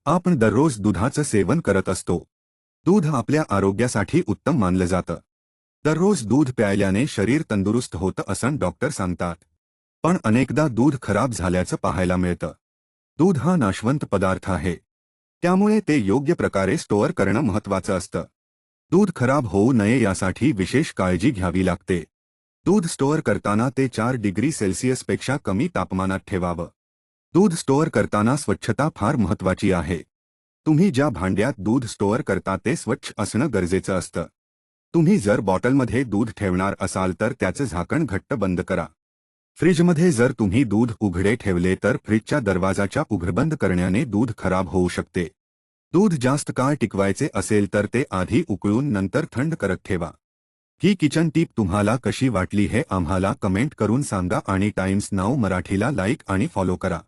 आपण दररोज दुधाचं सेवन करत असतो. दूध आपल्या आरोग्यासाठी उत्तम मानलं जातं. दररोज दूध प्यायल्याने शरीर तंदुरुस्त होतं असं डॉक्टर सांगतात. पण अनेकदा दूध खराब झाल्याचं पाहायला मिळतं. दूध हा नाशवंत पदार्थ आहे. त्यामुळे ते योग्य प्रकारे स्टोअर करणं महत्त्वाचं असतं. दूध खराब होऊ नये यासाठी विशेष काळजी घ्यावी लागते. दूध स्टोअर करताना ते 4 डिग्री सेल्सिअसपेक्षा कमी तापमानात ठेवावं. दूध स्टोअर करताना स्वच्छता फार महत्त्वाची आहे. तुम्ही ज्या भांड्यात दूध स्टोअर करता ते स्वच्छ असणं गरजेचं असतं. तुम्ही जर बॉटलमध्ये दूध ठेवणार असाल तर त्याचं झाकण घट्ट बंद करा. फ्रीजमध्ये जर तुम्ही दूध उघडे ठेवले तर फ्रीजच्या दरवाजाच्या उघडबंद करण्याने दूध खराब होऊ शकते. दूध जास्त काळ टिकवायचे असेल तर ते आधी उकळून नंतर थंड करत ठेवा. ही किचन टीप तुम्हाला कशी वाटली हे आम्हाला कमेंट करून सांगा आणि टाइम्स नाऊ मराठीला लाईक आणि फॉलो करा.